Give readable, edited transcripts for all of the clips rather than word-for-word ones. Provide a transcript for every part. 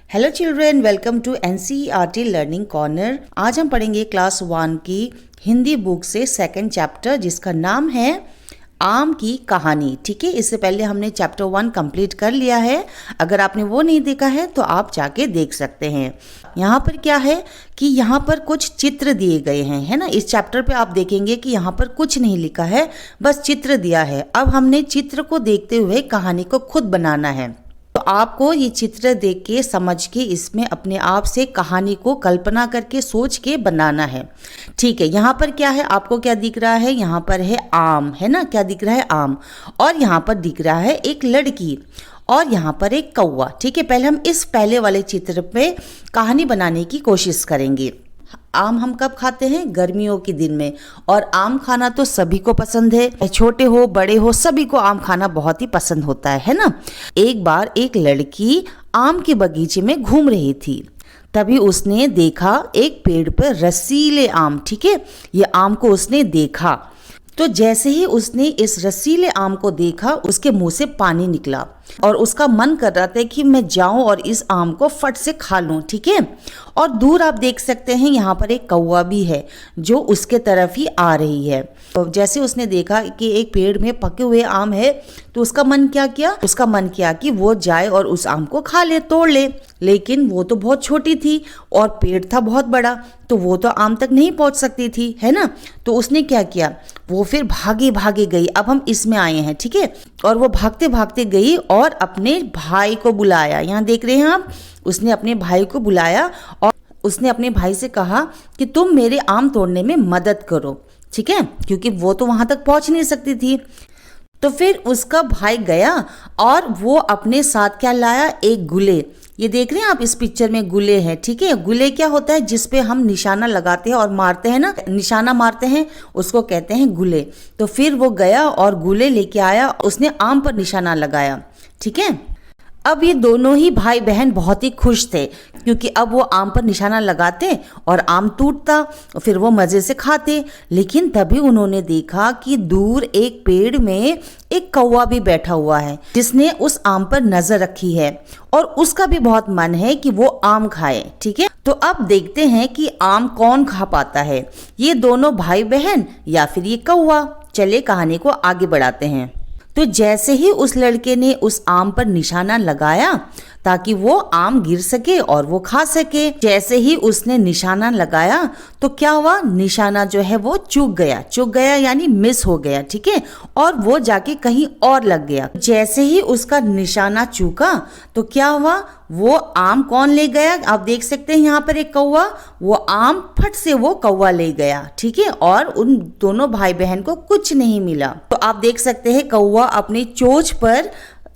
Hello children, welcome to NCERT learning corner. आज हम पढ़ेंगे क्लास 1 की हिंदी बुक से सेकंड चैप्टर, जिसका नाम है आम की कहानी। ठीक है, इससे पहले हमने चैप्टर 1 कंप्लीट कर लिया है। अगर आपने वो नहीं देखा है तो आप जाके देख सकते हैं। यहाँ पर क्या है कि यहाँ पर कुछ चित्र दिए गए हैं, है ना। इस चैप्टर पे आप देखेंगे कि यहाँ पर कुछ नहीं लिखा है, बस चित्र दिया है। अब हमने चित्र को देखते हुए कहानी को खुद बनाना है। तो आपको ये चित्र देख के समझ के इसमें अपने आप से कहानी को कल्पना करके सोच के बनाना है। ठीक है, यहाँ पर क्या है, आपको क्या दिख रहा है? यहाँ पर है आम, है ना। क्या दिख रहा है? आम। और यहाँ पर दिख रहा है एक लड़की और यहाँ पर एक कौवा। ठीक है, पहले हम इस पहले वाले चित्र पे कहानी बनाने की कोशिश करेंगे। आम हम कब खाते हैं? गर्मियों के दिन में। और आम खाना तो सभी को पसंद है, छोटे हो बड़े हो सभी को आम खाना बहुत ही पसंद होता है ना। एक बार एक लड़की आम के बगीचे में घूम रही थी। तभी उसने देखा एक पेड़ पर रसीले आम। ठीक है, ये आम को उसने देखा। तो जैसे ही उसने इस रसीले आम को देखा, उसके मुंह से पानी निकला और उसका मन कर रहा था कि मैं जाऊं और इस आम को फट से खा लूं। ठीक है, और दूर आप देख सकते हैं यहाँ पर एक कौवा भी है जो उसके तरफ ही आ रही है। तो जैसे उसने देखा कि एक पेड़ में पके हुए आम है, तो उसका मन क्या किया? उसका मन किया कि वो जाए और उस आम को खा ले, तोड़ ले। लेकिन वो तो बहुत छोटी थी और पेड़ था बहुत बड़ा, तो वो तो आम तक नहीं पहुंच सकती थी, है ना। तो उसने क्या किया? वो फिर भागे भागे गई। अब हम इसमें आए हैं, ठीक है। और वो भागते भागते गई और अपने भाई को बुलाया। यहाँ देख रहे हैं आप, उसने अपने भाई को बुलाया और उसने अपने भाई से कहा कि तुम मेरे आम तोड़ने में मदद करो। ठीक है, क्योंकि वो तो वहां तक पहुंच नहीं सकती थी। तो फिर उसका भाई गया और वो अपने साथ क्या लाया? एक गुले। ये देख रहे हैं आप, इस पिक्चर में गुले हैं। ठीक है, गुले क्या होता है? जिसपे हम निशाना लगाते हैं और मारते हैं ना, निशाना मारते हैं, उसको कहते हैं गुले। तो फिर वो गया और गुले लेके आया, उसने आम पर निशाना लगाया। ठीक है, अब ये दोनों ही भाई बहन बहुत ही खुश थे, क्योंकि अब वो आम पर निशाना लगाते और आम टूटता, फिर वो मज़े से खाते। लेकिन तभी उन्होंने देखा कि दूर एक पेड़ में एक कौवा भी बैठा हुआ है, जिसने उस आम पर नजर रखी है और उसका भी बहुत मन है कि वो आम खाए। ठीक है, तो अब देखते हैं कि आम कौन खा पाता है, ये दोनों भाई बहन या फिर ये कौवा। चले कहानी को आगे बढ़ाते हैं। तो जैसे ही उस लड़के ने उस आम पर निशाना लगाया ताकि वो आम गिर सके और वो खा सके, जैसे ही उसने निशाना लगाया तो क्या हुआ? निशाना जो है वो चूक गया यानी मिस हो गया। ठीक है, और वो जाके कहीं और लग गया। जैसे ही उसका निशाना चूका तो क्या हुआ? वो आम कौन ले गया? आप देख सकते हैं यहाँ पर एक कौवा, वो आम फट से वो कौवा ले गया। ठीक है, और उन दोनों भाई बहन को कुछ नहीं मिला। तो आप देख सकते हैं कौवा अपनी चोंच पर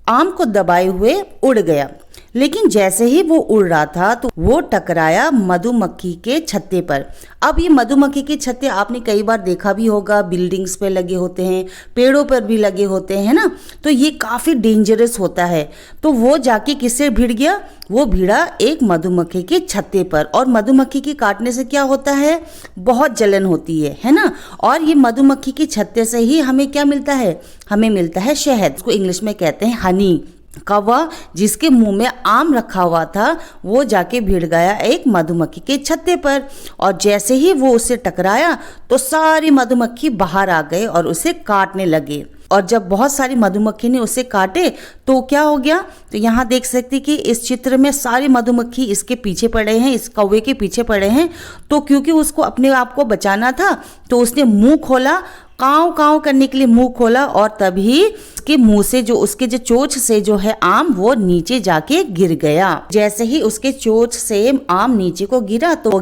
आम को दबाए हुए उड़ गया। लेकिन जैसे ही वो उड़ रहा था तो वो टकराया मधुमक्खी के छत्ते पर। अब ये मधुमक्खी के छत्ते आपने कई बार देखा भी होगा, बिल्डिंग्स पे लगे होते हैं, पेड़ों पर भी लगे होते हैं ना। तो ये काफ़ी डेंजरस होता है। तो वो जाके किससे भिड़ गया? वो भिड़ा एक मधुमक्खी के छत्ते पर। और मधुमक्खी के काटने से क्या होता है? बहुत जलन होती है ना। और ये मधुमक्खी के छत्ते से ही हमें क्या मिलता है? हमें मिलता है शहद, इसको इंग्लिश में कहते हैं हनी। कौवा जिसके मुंह में आम रखा हुआ था, वो जाके भिड़ गया एक मधुमक्खी के छत्ते पर। और जैसे ही वो उससे टकराया तो सारी मधुमक्खी बाहर आ गए और उसे काटने लगे। और जब बहुत सारी मधुमक्खी ने उसे काटे तो क्या हो गया? तो यहाँ देख सकते कि इस चित्र में सारी मधुमक्खी इसके पीछे पड़े हैं, इस कौवे के पीछे पड़े हैं। तो क्योंकि उसको अपने आप को बचाना था तो उसने मुंह खोला, काव काव करने के लिए मुंह खोला, और तभी उसके मुंह से जो उसके जो चोंच से जो है आम वो नीचे जाके गिर गया। जैसे ही उसके चोंच से आम नीचे को गिरा तो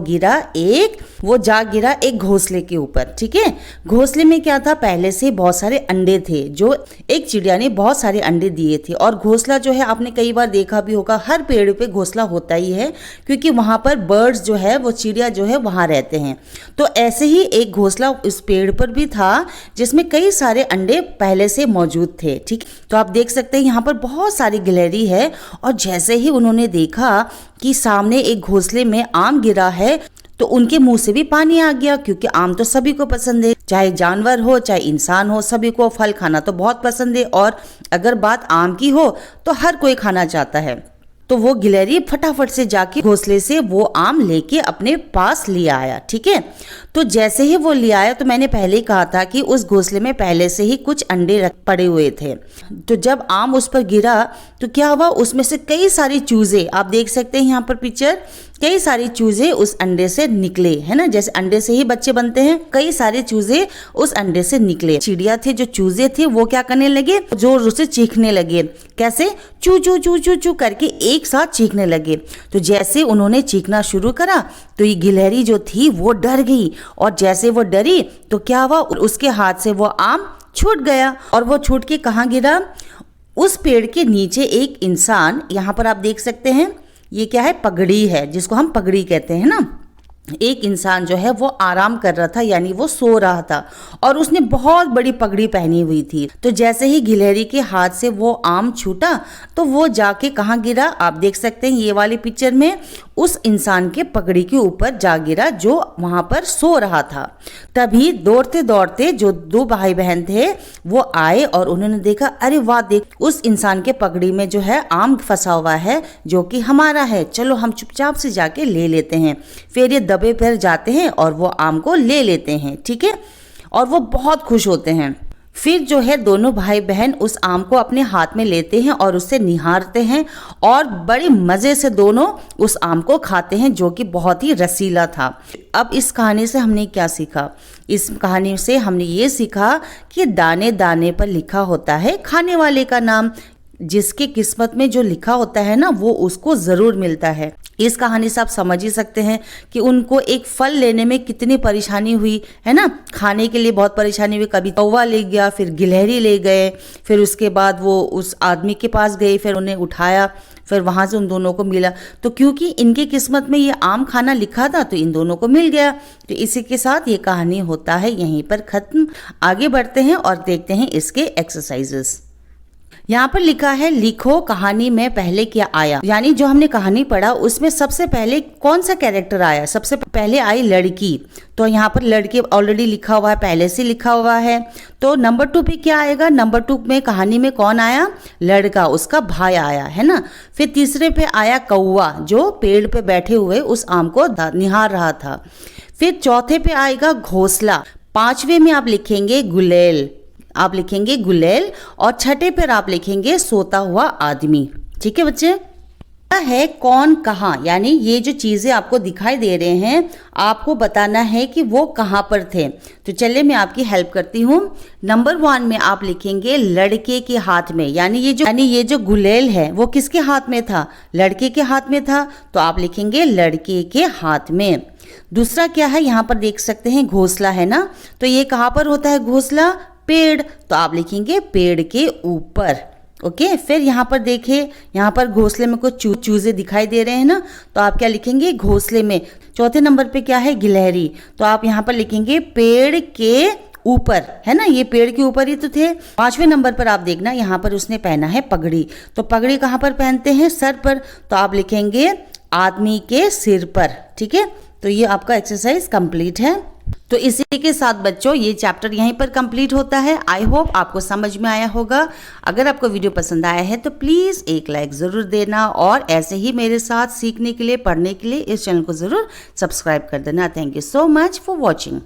वो जा गिरा एक घोंसले के ऊपर। ठीक है, घोंसले में क्या था? पहले से बहुत सारे अंडे थे, जो एक चिड़िया ने बहुत सारे अंडे दिए थे। और घोंसला जो है आपने कई बार देखा भी होगा, हर पेड़ पे घोंसला होता ही है, क्योंकि वहां पर बर्ड्स जो है वो चिड़िया जो है वहां रहते हैं। तो ऐसे ही एक घोंसला इस पेड़ पर भी था जिसमें कई सारे अंडे पहले से मौजूद थे। ठीक, तो आप देख सकते हैं यहाँ पर बहुत सारी गिलहरी है। और जैसे ही उन्होंने देखा कि सामने एक घोंसले में आम गिरा है तो उनके मुंह से भी पानी आ गया, क्योंकि आम तो सभी को पसंद है, चाहे जानवर हो चाहे इंसान हो, सभी को फल खाना तो बहुत पसंद है। और अगर बात आम की हो तो हर कोई खाना चाहता है। तो वो गिलहरी फटाफट से जाके घोंसले से वो आम लेके अपने पास ले आया। ठीक है, तो जैसे ही वो ले आया, तो मैंने पहले ही कहा था कि उस घोंसले में पहले से ही कुछ अंडे पड़े हुए थे। तो जब आम उस पर गिरा तो क्या हुआ, उसमें से कई सारी चूजे, आप देख सकते हैं यहाँ पर पिक्चर, कई सारी चूजे उस अंडे से निकले, है ना, जैसे अंडे से ही बच्चे बनते हैं, कई सारे चूजे उस अंडे से निकले। चिड़िया थे, जो चूजे थे वो क्या करने लगे, जोर से चीखने लगे। कैसे, चू चू चू चू चू करके एक साथ चीखने लगे। तो जैसे उन्होंने चीखना शुरू करा तो ये गिलहरी जो थी वो डर गई, और जैसे वो डरी तो क्या हुआ, उसके हाथ से वो आम छूट गया। और वो छूट के कहाँ गिरा, उस पेड़ के नीचे एक इंसान, यहाँ पर आप देख सकते हैं ये क्या है, पगड़ी है, जिसको हम पगड़ी कहते हैं ना। एक इंसान जो है वो आराम कर रहा था, यानी वो सो रहा था, और उसने बहुत बड़ी पगड़ी पहनी हुई थी। तो जैसे ही गिलहरी के हाथ से वो आम छूटा तो वो जाके कहाँ गिरा, आप देख सकते हैं ये वाली पिक्चर में, उस इंसान के पगड़ी के ऊपर जा गिरा जो वहां पर सो रहा था। तभी दौड़ते दौड़ते जो दो भाई बहन थे वो आए और उन्होंने देखा, अरे वाह, देख, उस इंसान के पगड़ी में जो है आम फंसा हुआ है जो कि हमारा है, चलो हम चुपचाप से जाके ले लेते हैं। फिर ये दबे पैर जाते हैं और वो आम को ले लेते हैं। ठीक है, और वो बहुत खुश होते हैं। फिर जो है दोनों भाई बहन उस आम को अपने हाथ में लेते हैं और उससे निहारते हैं, और बड़े मज़े से दोनों उस आम को खाते हैं जो कि बहुत ही रसीला था। अब इस कहानी से हमने क्या सीखा, इस कहानी से हमने ये सीखा कि दाने दाने पर लिखा होता है खाने वाले का नाम। जिसके किस्मत में जो लिखा होता है ना वो उसको ज़रूर मिलता है। इस कहानी से आप समझ ही सकते हैं कि उनको एक फल लेने में कितनी परेशानी हुई है ना, खाने के लिए बहुत परेशानी हुई। कभी कौवा ले गया, फिर गिलहरी ले गए, फिर उसके बाद वो उस आदमी के पास गए, फिर उन्हें उठाया, फिर वहाँ से उन दोनों को मिला। तो क्योंकि इनके किस्मत में ये आम खाना लिखा था तो इन दोनों को मिल गया। तो इसी के साथ ये कहानी होता है यहीं पर ख़त्म। आगे बढ़ते हैं और देखते हैं इसके एक्सरसाइजेस। यहाँ पर लिखा है, लिखो कहानी में पहले क्या आया, यानी जो हमने कहानी पढ़ा उसमें सबसे पहले कौन सा कैरेक्टर आया। सबसे पहले आई लड़की, तो यहाँ पर लड़की ऑलरेडी लिखा हुआ है, पहले से लिखा हुआ है। तो नंबर 2 पे क्या आएगा, नंबर 2 में कहानी में कौन आया, लड़का, उसका भाई आया, है ना। फिर तीसरे पे आया कौवा, जो पेड़ पे बैठे हुए उस आम को निहार रहा था। फिर चौथे पे आएगा घोंसला। पांचवे में आप लिखेंगे गुलेल, आप लिखेंगे गुलेल, और छठे पर आप लिखेंगे सोता हुआ आदमी। ठीक है बच्चे, है कौन कहाँ, यानी ये जो चीजें आपको दिखाई दे रहे हैं आपको बताना है कि वो कहाँ पर थे। तो चलिए मैं आपकी हेल्प करती हूँ। नंबर 1 में आप लिखेंगे लड़के के हाथ में, यानी ये जो गुलेल है वो किसके हाथ में था, लड़के के हाथ में था, तो आप लिखेंगे लड़के के हाथ में। दूसरा क्या है, यहाँ पर देख सकते हैं घोंसला है ना, तो ये कहाँ पर होता है घोंसला, पेड़, तो आप लिखेंगे पेड़ के ऊपर। ओके, फिर यहाँ पर देखिए, यहाँ पर घोंसले में कुछ चूजे दिखाई दे रहे हैं ना, तो आप क्या लिखेंगे, घोंसले में। चौथे नंबर पे क्या है, गिलहरी, तो आप यहाँ पर लिखेंगे पेड़ के ऊपर, है ना, ये पेड़ के ऊपर ही तो थे। पांचवें नंबर पर आप देखना, यहाँ पर उसने पहना है पगड़ी, तो पगड़ी कहाँ पर पहनते हैं, सर पर, तो आप लिखेंगे आदमी के सिर पर। ठीक है, तो ये आपका एक्सरसाइज कंप्लीट है। तो इसी के साथ बच्चों ये चैप्टर यहीं पर कंप्लीट होता है। आई होप आपको समझ में आया होगा। अगर आपको वीडियो पसंद आया है तो प्लीज़ एक लाइक ज़रूर देना, और ऐसे ही मेरे साथ सीखने के लिए, पढ़ने के लिए इस चैनल को ज़रूर सब्सक्राइब कर देना। Thank you so much for watching.